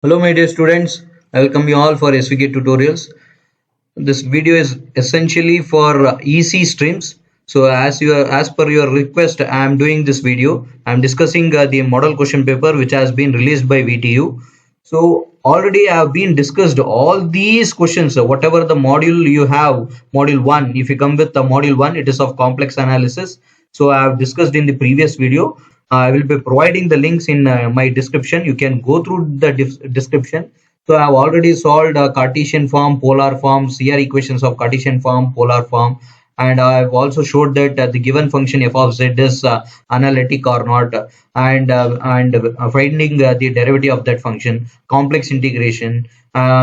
Hello my dear students, I welcome you all for SVK tutorials. This video is essentially for EC streams. So as per your request, I am doing this video. I am discussing the model question paper which has been released by VTU. So already I have been discussed all these questions. Whatever the module you have, module 1, if you come with the module 1, it is of complex analysis. So I have discussed in the previous video. I will be providing the links in my description. You can go through the description. So I have already solved Cartesian form, polar form, CR equations of Cartesian form, polar form, and I have also showed that the given function f of z is analytic or not, and finding the derivative of that function, complex integration,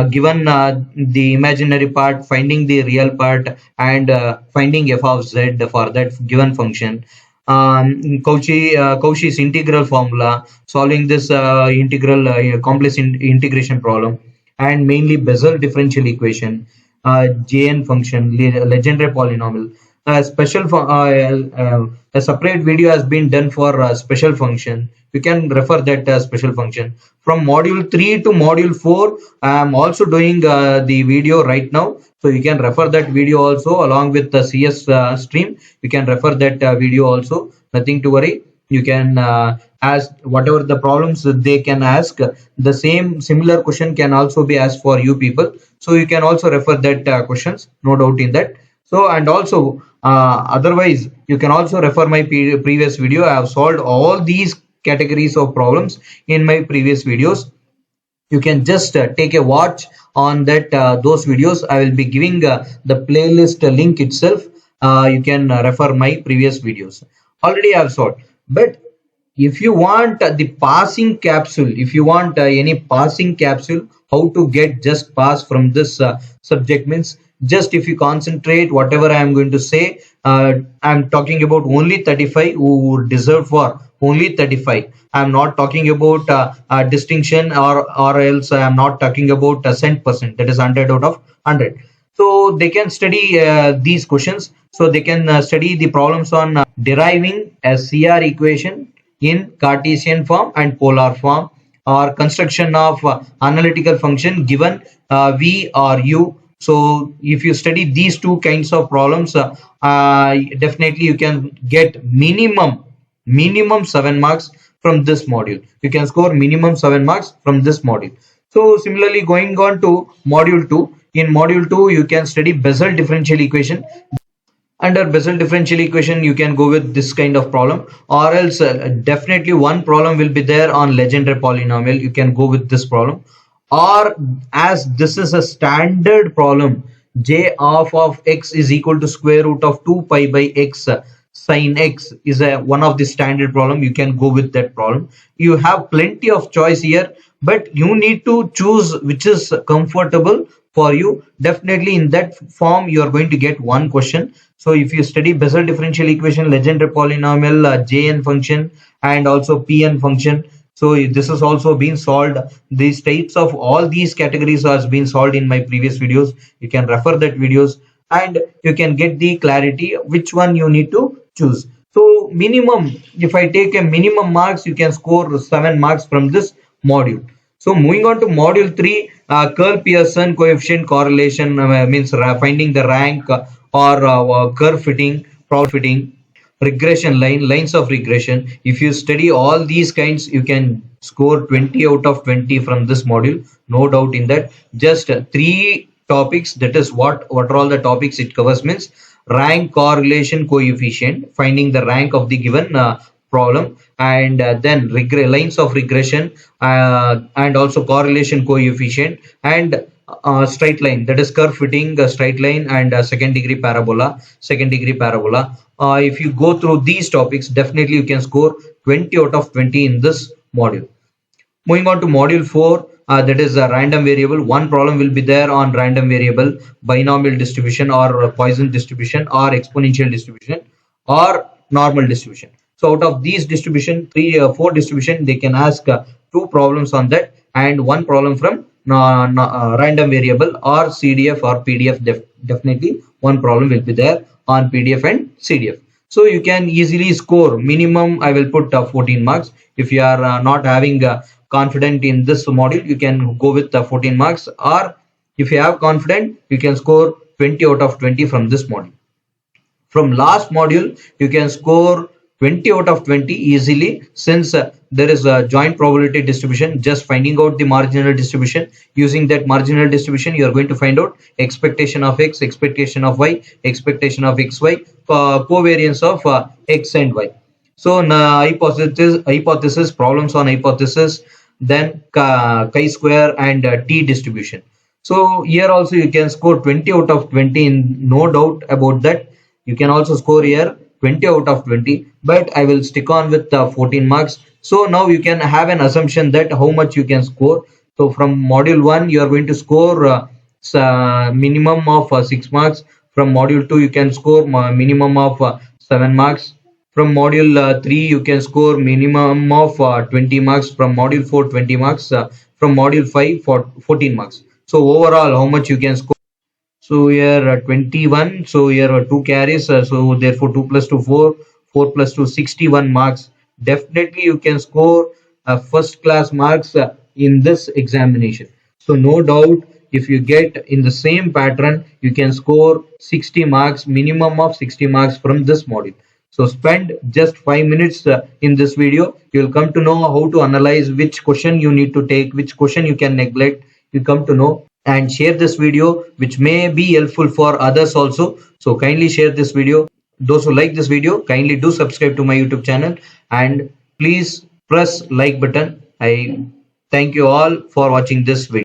given the imaginary part, finding the real part, and finding f of z for that given function. Cauchy's integral formula, solving this integral complex integration problem, and mainly Bessel differential equation, Jn function, legendary polynomial. A separate video has been done for special function. You can refer that special function. From module 3 to module 4, I am also doing the video right now. So you can refer that video also along with the CS stream. You can refer that video also. Nothing to worry. You can ask whatever the problems that they can ask. The similar question can also be asked for you people. So you can also refer that questions. No doubt in that. So and also otherwise you can also refer my previous video. I have solved all these categories of problems in my previous videos. You can just take a watch on that those videos. I will be giving the playlist link itself. You can refer my previous videos. Already I have solved, but if you want the passing capsule, if you want any passing capsule, how to get just pass from this subject means, just if you concentrate whatever I am going to say, I am talking about only 35 who deserve for only 35. I am not talking about distinction, or else I am not talking about cent percent, that is 100 out of 100. So they can study these questions. So they can study the problems on deriving a CR equation in Cartesian form and polar form, or construction of analytical function given v or u. So if you study these two kinds of problems, definitely you can get minimum 7 marks from this module. You can score minimum 7 marks from this module. So similarly, going on to module 2, in module 2 you can study Bessel differential equation. Under Bessel differential equation you can go with this kind of problem, or else definitely one problem will be there on legendary polynomial. You can go with this problem, or as this is a standard problem, j of x is equal to square root of 2 pi by x sin x is one of the standard problem. You can go with that problem. You have plenty of choice here, but you need to choose which is comfortable for you. Definitely in that form you are going to get one question. So if you study Bessel differential equation, legendary polynomial, Jn function, and also Pn function, so this has also been solved. These types of all these categories has been solved in my previous videos. You can refer that videos and you can get the clarity which one you need to choose. So minimum, if I take a minimum marks, you can score 7 marks from this module. So moving on to module 3, curl Pearson coefficient correlation, means finding the rank, or curve fitting, probability fitting, regression lines of regression. If you study all these kinds, you can score 20 out of 20 from this module. No doubt in that. Just 3 topics, that is what are all the topics it covers means: rank, correlation, coefficient, finding the rank of the given problem, and then lines of regression, and also correlation coefficient, and straight line, that is curve fitting, straight line, and second degree parabola. If you go through these topics, definitely you can score 20 out of 20 in this module. Moving on to module 4, that is a random variable. One problem will be there on random variable, binomial distribution, or Poisson distribution, or exponential distribution, or normal distribution. So out of these distribution, 4 distribution, they can ask 2 problems on that, and 1 problem from random variable or CDF or PDF. Definitely one problem will be there on PDF and CDF. So you can easily score minimum, I will put 14 marks. If you are not having confident in this module, you can go with 14 marks, or if you have confident, you can score 20 out of 20 from this module. From last module, you can score 20 out of 20 easily, since there is a joint probability distribution. Just finding out the marginal distribution. Using that marginal distribution, you are going to find out expectation of x, expectation of y, expectation of xy, covariance of x and y. So hypothesis, problems on hypothesis, then chi-square and t-distribution. So here also you can score 20 out of 20, no doubt about that. You can also score here 20 out of 20, but I will stick on with 14 marks. So now you can have an assumption that how much you can score. So from module 1, you are going to score minimum of 6 marks. From module 2, you can score minimum of 7 marks. From module 3, you can score minimum of 20 marks. From module 4, 20 marks. From module 5, 14 marks. So overall, how much you can score? So here 21. So here two carries. So therefore 2 plus 2 4, 4 plus 2 61 marks. Definitely you can score first class marks in this examination. So no doubt, if you get in the same pattern, you can score 60 marks, minimum of 60 marks from this module. So spend just 5 minutes in this video. You will come to know how to analyze which question you need to take, which question you can neglect. You come to know, and share this video, which may be helpful for others also. So kindly share this video. Those who like this video, kindly do subscribe to my YouTube channel, and please press like button. I thank you all for watching this video.